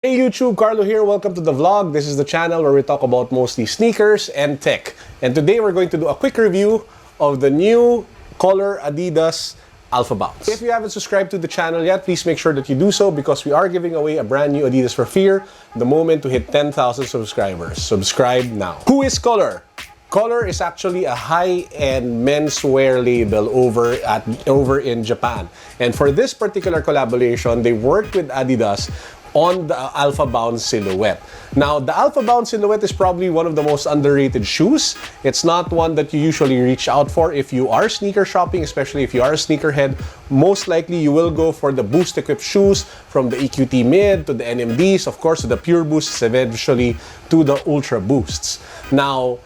Hey YouTube, Carlo here. Welcome to the vlog. This is the channel where we talk about mostly sneakers and tech. And today we're going to do a quick review of the new kolor Adidas AlphaBOUNCE. If you haven't subscribed to the channel yet, please make sure that you do so because we are giving away a brand new Adidas for free the moment to hit 10,000 subscribers. Subscribe now. Who is kolor? Kolor is actually a high-end menswear label over in Japan. And for this particular collaboration, they worked with Adidas on the AlphaBOUNCE silhouette. Now, the AlphaBOUNCE silhouette is probably one of the most underrated shoes. It's not one that you usually reach out for if you are sneaker shopping, especially if you are a sneakerhead. Most likely, you will go for the boost-equipped shoes from the EQT Mid to the NMDs, of course, to the Pure Boosts, eventually to the Ultra Boosts. Now,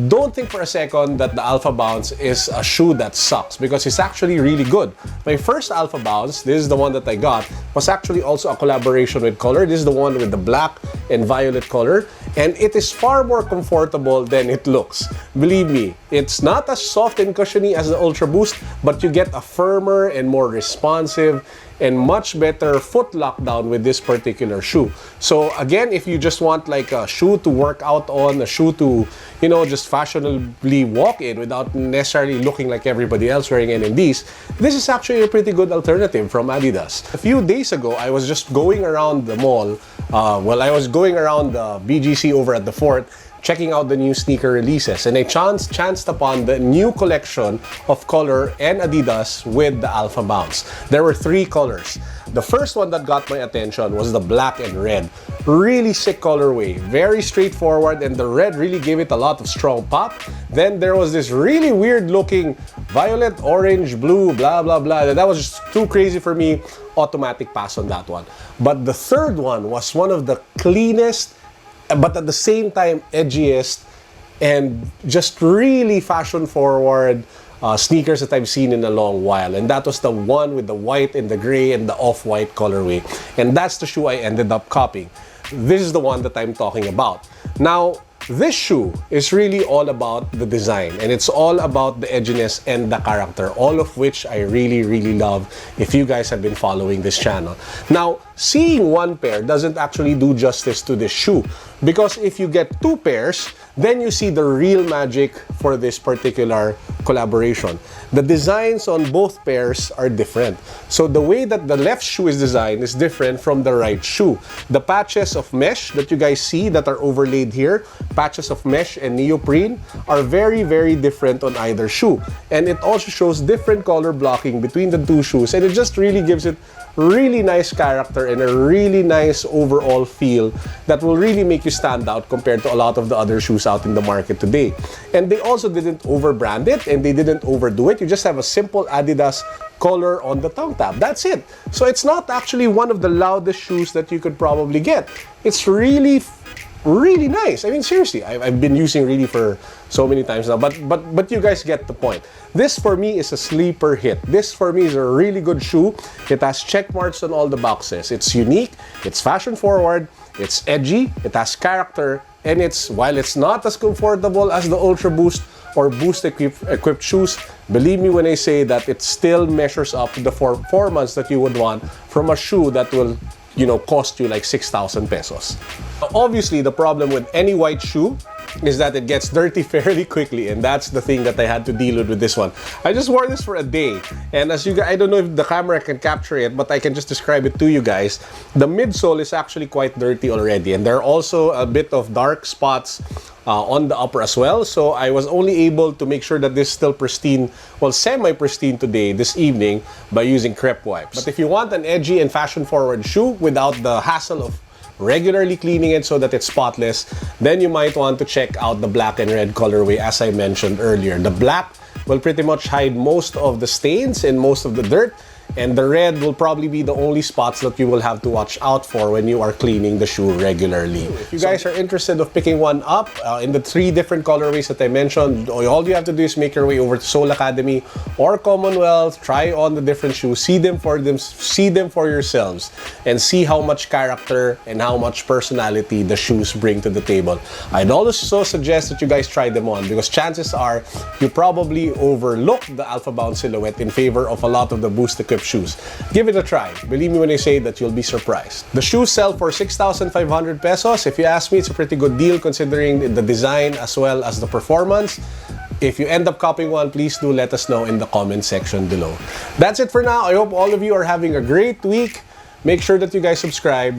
don't think for a second that the AlphaBOUNCE is a shoe that sucks because it's actually really good. My first AlphaBOUNCE, this is the one that I got, was actually also a collaboration with kolor. This is the one with the black and violet color, and it is far more comfortable than it looks. Believe me, it's not as soft and cushiony as the Ultra Boost, but you get a firmer and more responsive and much better foot lockdown with this particular shoe. So again, if you just want like a shoe to work out on, a shoe to, you know, just fashionably walk in without necessarily looking like everybody else wearing NMDs, this is actually a pretty good alternative from Adidas. A few days ago, I was just going around the mall. I was going around the BGC over at the Fort, checking out the new sneaker releases, and I chanced upon the new collection of kolor and Adidas with the AlphaBOUNCE. There were three colors. The first one that got my attention was the black and red. Really sick colorway, very straightforward, and the red really gave it a lot of strong pop. Then there was this really weird looking violet, orange, blue, blah, blah, blah. That was just too crazy for me. Automatic pass on that one. But the third one was one of the cleanest, but at the same time edgiest and just really fashion forward sneakers that I've seen in a long while, and that was the one with the white and the gray and the off-white colorway, and that's the shoe I ended up copying. This is the one that I'm talking about. Now, this shoe is really all about the design, and it's all about the edginess and the character, all of which I really love if you guys have been following this channel. Now, seeing one pair doesn't actually do justice to this shoe, because if you get two pairs, then you see the real magic for this particular collaboration. The designs on both pairs are different. So the way that the left shoe is designed is different from the right shoe. The patches of mesh that you guys see that are overlaid here, patches of mesh and neoprene, are very different on either shoe. And it also shows different color blocking between the two shoes, and it just really gives it really nice character and a really nice overall feel that will really make you stand out compared to a lot of the other shoes out in the market today. And they also didn't over-brand it and they didn't overdo it. You just have a simple Adidas kolor on the tongue tab. That's it. So it's not actually one of the loudest shoes that you could probably get. It's really nice. I mean, seriously, I've been using really for so many times now, but you guys get the point. This for me is a sleeper hit. This for me is a really good shoe. It has check marks on all the boxes. It's unique, it's fashion forward, it's edgy, it has character, and while it's not as comfortable as the Ultra Boost or Boost equipped shoes, believe me when I say that it still measures up to the performance that you would want from a shoe that will, you know, cost you like 6,000 pesos. Obviously, the problem with any white shoe is that it gets dirty fairly quickly, and that's the thing that I had to deal with this one. I just wore this for a day, and as you guys, I don't know if the camera can capture it, but I can just describe it to you guys. The midsole is actually quite dirty already, and there are also a bit of dark spots on the upper as well. So I was only able to make sure that this is still pristine, well, semi-pristine today, this evening, by using crepe wipes. But if you want an edgy and fashion-forward shoe without the hassle of regularly cleaning it so that it's spotless, then you might want to check out the black and red colorway as I mentioned earlier. The black will pretty much hide most of the stains and most of the dirt, and the red will probably be the only spots that you will have to watch out for when you are cleaning the shoe regularly. If you guys are interested of picking one up in the three different colorways that I mentioned, all you have to do is make your way over to Soul Academy or Commonwealth, try on the different shoes, see them for yourselves, and see how much character and how much personality the shoes bring to the table. I'd also suggest that you guys try them on, because chances are you probably overlook the AlphaBOUNCE silhouette in favor of a lot of the Boost equipped shoes. Give it a try. Believe me when I say that you'll be surprised. The shoes sell for 6,500 pesos. If you ask me, it's a pretty good deal considering the design as well as the performance. If you end up copying one, please do let us know in the comment section below. That's it for now. I hope all of you are having a great week. Make sure that you guys subscribe.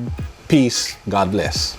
Peace. God bless.